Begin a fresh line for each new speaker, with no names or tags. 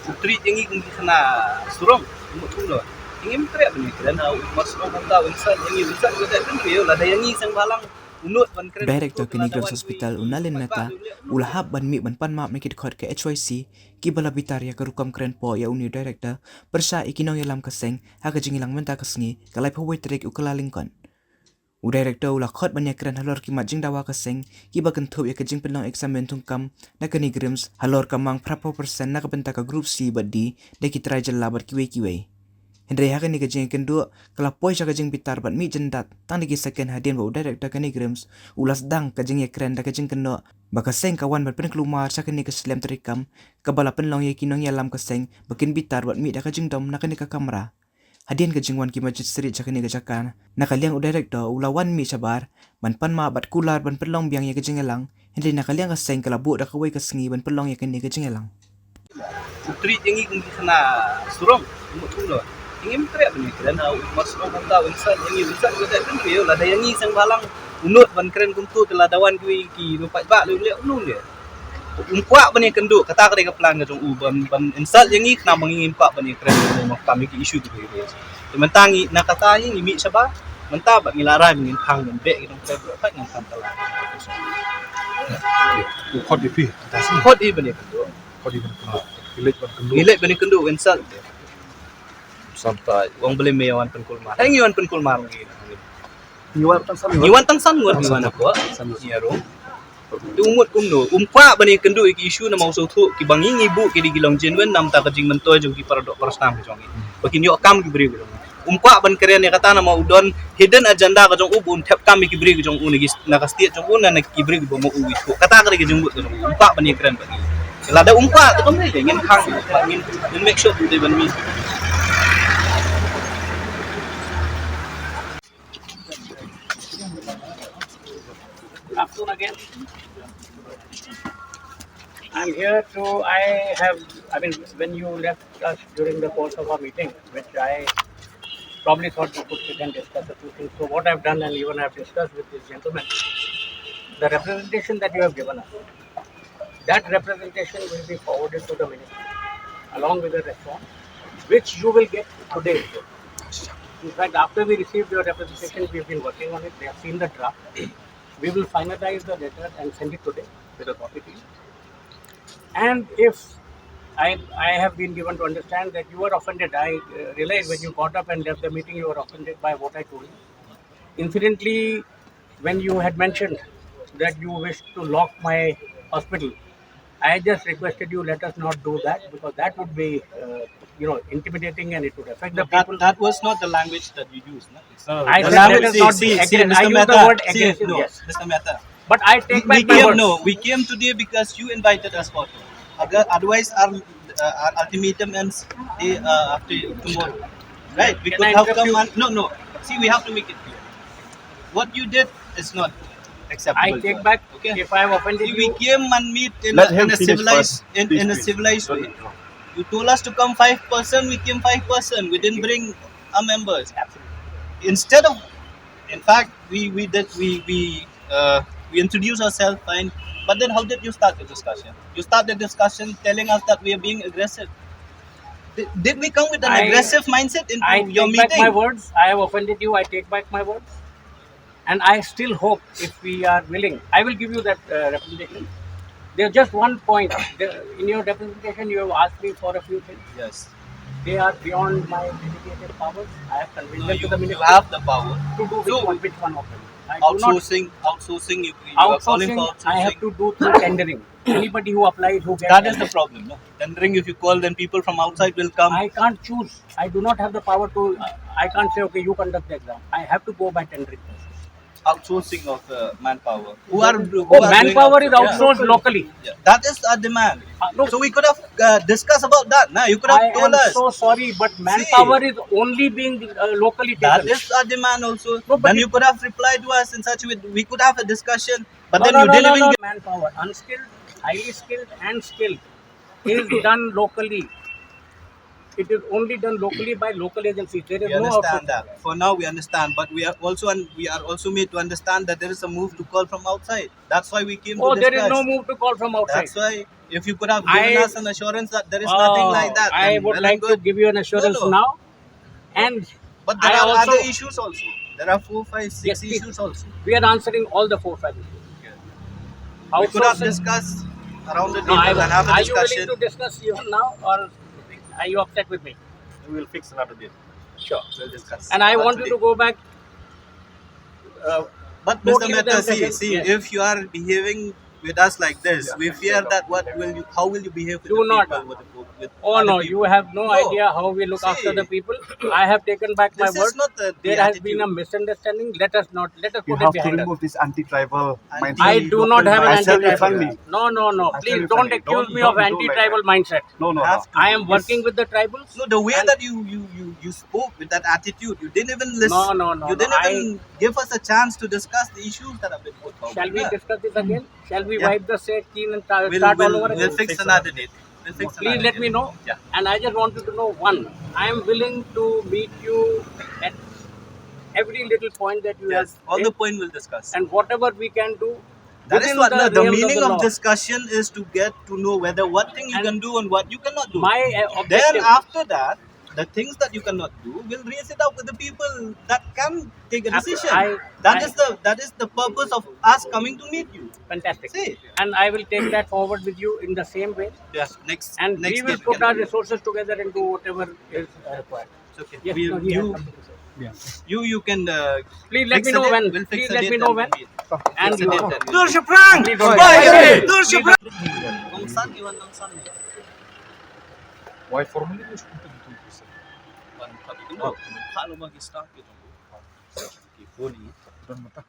Treat yang ini kena surong, umur ingin teriak benda keren masuk orang tahu insan yang ini insan kita kan dia lah ada yang ini sang balang unut ban keren.
Director Neigrihms Hospital unalin meta ulahap ban mi ban Panmap nikit khot ke HYC ki bala bitaria ke rukam keren po ya uni director Shah Nongialam kaseng ha ka jingilang menta kasngi kalai phawai trik ukalaling kon. U director ulah khot ban ya keren halor ki majing dawa kaseng ki ba kan thup ya ka jing penlong examen tungkam na ka Neigrihms halor kamang 40% na ka benta ka group C bad di de ki try jalla bar kiwe Hendrai hakan ni kajing kendua kalau poi sa kajing pitar bat mi Jyndat tang di second hadian bau director Neigrihms ulas dang kajing ya keren da kajing Kynnoh baka seng kawan bat Pynklumar sa kani ka slam terikam kabala penlong ya Nongialam ka seng bakin pitar bat mi da kajing dom na kani ka kamera hadian kajing wan ki masjid street sa kani ka jakan nakaliang u director ulawan mi sabar ban Panmap bat kular ban penlong biang ya kajing elang hendrai nakaliang ka seng kalabu da kawai ka sengi ban penlong ya kani kajing elang
Treat yang ini kena surong, umur ingin teriak benda keren masuk orang tahu insan yang ini insan kita kan dia lah ada yang ini sang balang unut ban keren kuntu telah dawan ki lupa bak lu lihat unun dia umkuak benda kenduk kata kata pelan ke jong ban insan yang ini kena mengingin pak benda keren memang kami ki isu tu dia mentang nak kata ini mi sabah mentah bak ngilarai mengin hang dan bek gitu tak ngam santalah
khot di pi
khot di benda kenduk
khot di kenduk
Gilet bani kenduk insal sampai wong beli meyawan Pynklumar. Ngiwan Pynklumar lagi. Ngiwan tang san ngot mana ko? Nyaro. Umut kumno. Umpa bani kenduk iki isu na mau sotu ki bangi ibu ki digilong jenwen nam ta kajing mentoy jong ki paradok parastam jong ki. Bakin yo kam ki beri. Umpa ban keren ya kata na mau don hidden agenda ka jong ubun tap kam ki beri jong unigi na kastia jong una na ki beri bo mo uwi ko. Kata ka jong but jong umpa bani keren bagi. Kalau ada umpa tu kan dia ingin hang ingin make sure they ban me.
Afternoon again. I'm here to, when you left us during the course of our meeting, which I probably thought we could sit and discuss a few things. So what I've done and even I've discussed with this gentleman, the representation that you have given us, that representation will be forwarded to the ministry along with the response, which you will get today. In fact, after we received your representation, we've been working on it. They have seen the draft. We will finalize the letter and send it today with a copy to you. And if I have been given to understand that you were offended, I realized when you got up and left the meeting, you were offended by what I told you. Incidentally, when you had mentioned that you wished to lock my hospital, I just requested you let us not do that because that would be, intimidating and it would affect the people.
That was not the language that you used. No?
I said let us not be aggressive. I used the word aggressive.
No,
yes.
Mr. Mehta.
But I take back my words.
No, we came today because you invited us for. Otherwise, our ultimatum ends after tomorrow. Right? We
Can
could
I
have
interrupt
come. No. See, we have to make it clear. What you did is not acceptable.
I take back if I have offended
We
you.
came and meet in a civilized way. You told us to come 5%, we came 5%. We didn't bring our members.
Absolutely.
Instead of, in fact, we introduced ourselves fine. But then how did you start the discussion? You start the discussion telling us that we are being aggressive. Did we come with an aggressive mindset into your meeting?
I take back my words. I have offended you. I take back my words. And I still hope, if we are willing, I will give you that representation. There's just one point. In your representation, you have asked me for a few things.
Yes.
They are beyond my dedicated powers. I have convinced them to the
You
ministry
have the power.
to do which one of them. I do not-
Outsourcing, you are calling for outsourcing.
I have to do through tendering. Anybody who applies, who gets
That is the problem. No? Tendering, if you call, then people from outside will come.
I can't choose. I do not have the power to. I can't say, okay, you conduct the exam. I have to go by tendering process.
Outsourcing of manpower.
Manpower is outsourced locally.
Yeah. That is a demand.
No.
So we could have discussed about that. Nah, you could have
I
told
am
us.
so sorry, but manpower is only being locally taken.
That is a demand also.
No, but
then you could have replied to us in such a way. We could have a discussion. But then
no,
you didn't even.
Manpower, unskilled, highly skilled, and skilled, is done locally. It is only done locally by local agencies. There is
We
no
understand
outsourcing.
that. For now, we understand, but we are also made to understand that there is a move to call from outside. That's why we came.
Oh,
to
there
discuss.
is no move to call from outside.
That's why If you could have given us an assurance that there is nothing like that,
I
then
would
well
like
and
to
good.
give you an assurance
No.
now. And
But there
I
are
also,
other issues also. There are 4, 5, 6
Yes, please.
issues also.
We are answering all the 4, 5 issues.
We could have
Outsourcing.
discussed around the
No,
table and have a
are you willing
discussion.
to discuss even now, or are you upset with me?
We will fix another day.
Sure.
We'll discuss.
And I
Not
want you
today.
to go back.
But Mr.
totally with the
Mehta,
impression-
see,
yes.
if you are behaving with us like this, we fear that how will you behave with
Do
the
not.
people? With
Oh
other
no,
people?
you have no idea how we look
See,
after the people. I have taken back my
This
word.
is not the
There has
attitude.
been a misunderstanding. Let us
You
put
have
it
to
behind us.
remove this anti-tribal mindset.
I do not have an
I tell you
anti-tribal.
frankly.
No.
I tell
Please
you
don't
frankly,
accuse me
don't
of
do like
anti-tribal
that.
mindset.
No.
Have to.
I am working with the tribals.
No, the way
and-
that you spoke with that attitude, you didn't even listen.
No,
You didn't
I-
even give us a chance to discuss the issues that have been put forward.
Shall we
Yeah.
discuss this again? Shall we
Yeah.
wipe the slate clean and start
We'll,
all
we'll,
over
we'll
again?
fix another date. We'll fix
Please
another
let
date.
me know.
Yeah.
And I just wanted to know one. I am willing to meet you at every little point that you
Yes.
have
On
made,
the point we'll discuss.
and whatever we can do.
That is
within
what the
realms
meaning
the
of
law.
discussion is, to get to know whether what thing you
And
can do and what you cannot do.
My
Then
objective.
after that, the things that you cannot do, we'll raise it up with the people that can take a decision. That is the purpose of us coming to meet you.
Fantastic.
See.
And I will take that forward with you in the same way.
Yes. Next.
And
next
we will
day
put
can
our
do it.
resources together into whatever is required.
It's okay.
Yes,
We'll-
no, he has
you,
something to say.
you can.
Please let
fix
me
a
know
date.
when.
We'll fix
Please
a
let
date
me know
and
when.
we'll meet.
And
Fix a
you
date
know.
and we'll meet.
Please don't Please don't-
Nong san, iwan nong san.
Why formally you should put it to say?
Kalau bagi staff itu. Kifuni.
Don't matter.